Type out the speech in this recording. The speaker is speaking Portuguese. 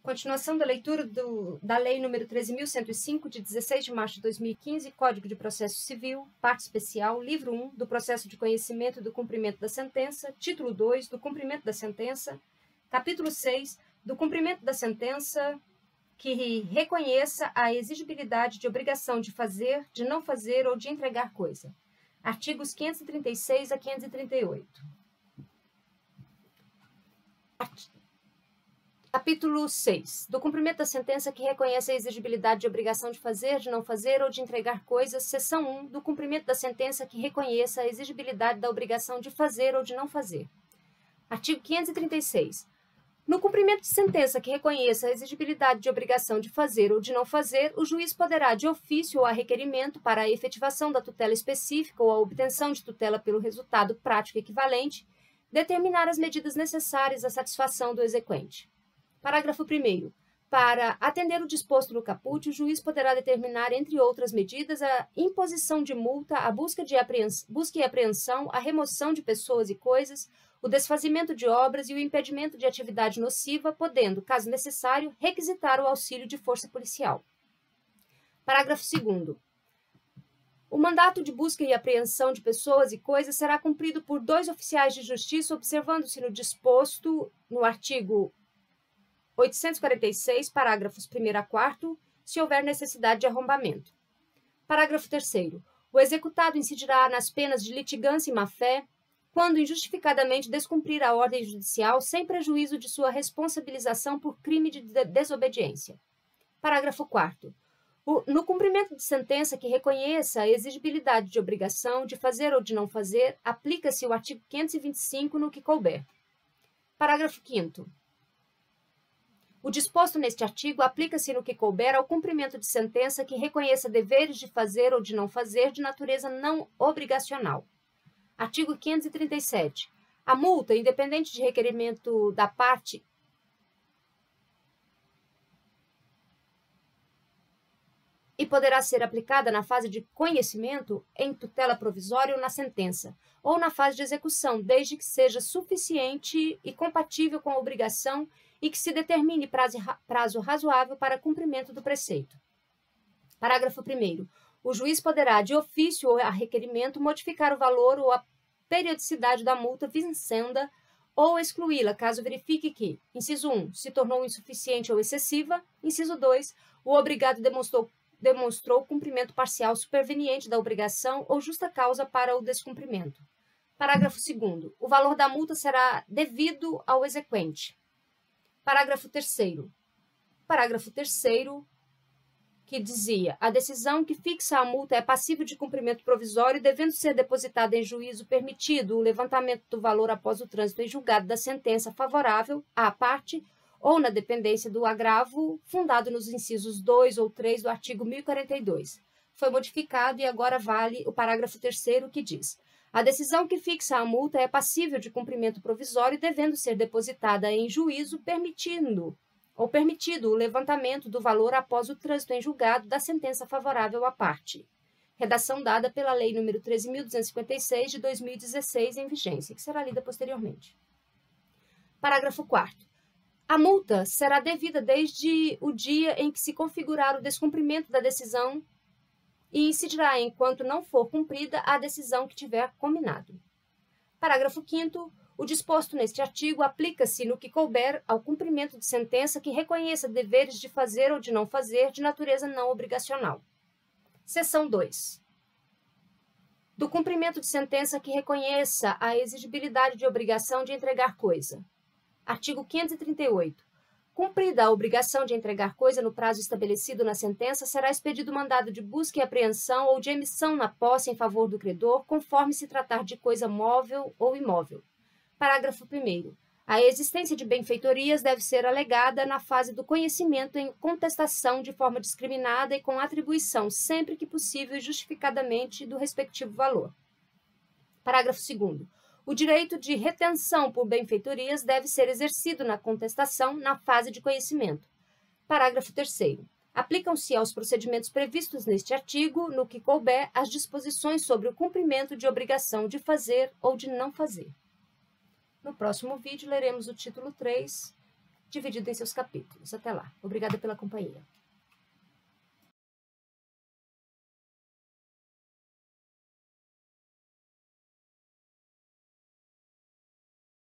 Continuação da leitura da Lei nº 13.105, de 16 de março de 2015, Código de Processo Civil, Parte Especial, Livro 1, do Processo de Conhecimento e do Cumprimento da Sentença, Título 2, do Cumprimento da Sentença, Capítulo 6, do Cumprimento da Sentença, que reconheça a exigibilidade de obrigação de fazer, de não fazer ou de entregar coisa. Artigos 536 a 538. Capítulo 6. Do cumprimento da sentença que reconhece a exigibilidade de obrigação de fazer, de não fazer ou de entregar coisas. Seção 1. Do cumprimento da sentença que reconheça a exigibilidade da obrigação de fazer ou de não fazer. Artigo 536. No cumprimento de sentença que reconheça a exigibilidade de obrigação de fazer ou de não fazer, o juiz poderá, de ofício ou a requerimento para a efetivação da tutela específica ou a obtenção de tutela pelo resultado prático equivalente, determinar as medidas necessárias à satisfação do exequente. Parágrafo 1º. Para atender o disposto no caput, o juiz poderá determinar, entre outras medidas, a imposição de multa, a busca e apreensão, a remoção de pessoas e coisas, o desfazimento de obras e o impedimento de atividade nociva, podendo, caso necessário, requisitar o auxílio de força policial. Parágrafo 2º. O mandato de busca e apreensão de pessoas e coisas será cumprido por 2 oficiais de justiça, observando-se no disposto no artigo 846, parágrafos 1º a 4º, se houver necessidade de arrombamento. Parágrafo 3º. O executado incidirá nas penas de litigância e má-fé, quando injustificadamente descumprir a ordem judicial, sem prejuízo de sua responsabilização por crime de desobediência. Parágrafo 4º. No cumprimento de sentença que reconheça a exigibilidade de obrigação de fazer ou de não fazer, aplica-se o artigo 525 no que couber. Parágrafo 5º. O disposto neste artigo aplica-se no que couber ao cumprimento de sentença que reconheça deveres de fazer ou de não fazer de natureza não obrigacional. Artigo 537. A multa, independente de requerimento da parte, e poderá ser aplicada na fase de conhecimento, em tutela provisória ou na sentença, ou na fase de execução, desde que seja suficiente e compatível com a obrigação e que se determine prazo razoável para cumprimento do preceito. Parágrafo 1º. O juiz poderá, de ofício ou a requerimento, modificar o valor ou a periodicidade da multa vincenda ou excluí-la, caso verifique que, inciso 1, se tornou insuficiente ou excessiva, inciso 2, o obrigado demonstrou cumprimento parcial superveniente da obrigação ou justa causa para o descumprimento. Parágrafo 2º. O valor da multa será devido ao exequente. Parágrafo 3º. Parágrafo 3º, que dizia: a decisão que fixa a multa é passível de cumprimento provisório, devendo ser depositada em juízo permitido o levantamento do valor após o trânsito em julgado da sentença favorável à parte ou na dependência do agravo fundado nos incisos 2 ou 3 do artigo 1042. Foi modificado e agora vale o parágrafo 3º, que diz: a decisão que fixa a multa é passível de cumprimento provisório, devendo ser depositada em juízo permitido o levantamento do valor após o trânsito em julgado da sentença favorável à parte. Redação dada pela Lei nº 13.256, de 2016, em vigência, que será lida posteriormente. Parágrafo 4º. A multa será devida desde o dia em que se configurar o descumprimento da decisão e incidirá enquanto não for cumprida a decisão que tiver combinado. Parágrafo 5º. O disposto neste artigo aplica-se no que couber ao cumprimento de sentença que reconheça deveres de fazer ou de não fazer de natureza não obrigacional. Seção 2. Do cumprimento de sentença que reconheça a exigibilidade de obrigação de entregar coisa. Artigo 538. Cumprida a obrigação de entregar coisa no prazo estabelecido na sentença, será expedido mandado de busca e apreensão ou de emissão na posse em favor do credor, conforme se tratar de coisa móvel ou imóvel. Parágrafo 1º. A existência de benfeitorias deve ser alegada na fase do conhecimento em contestação de forma discriminada e com atribuição, sempre que possível e justificadamente, do respectivo valor. Parágrafo 2º. O direito de retenção por benfeitorias deve ser exercido na contestação na fase de conhecimento. Parágrafo 3º. Aplicam-se aos procedimentos previstos neste artigo, no que couber, as disposições sobre o cumprimento de obrigação de fazer ou de não fazer. No próximo vídeo, leremos o título 3 dividido em seus capítulos. Até lá. Obrigada pela companhia.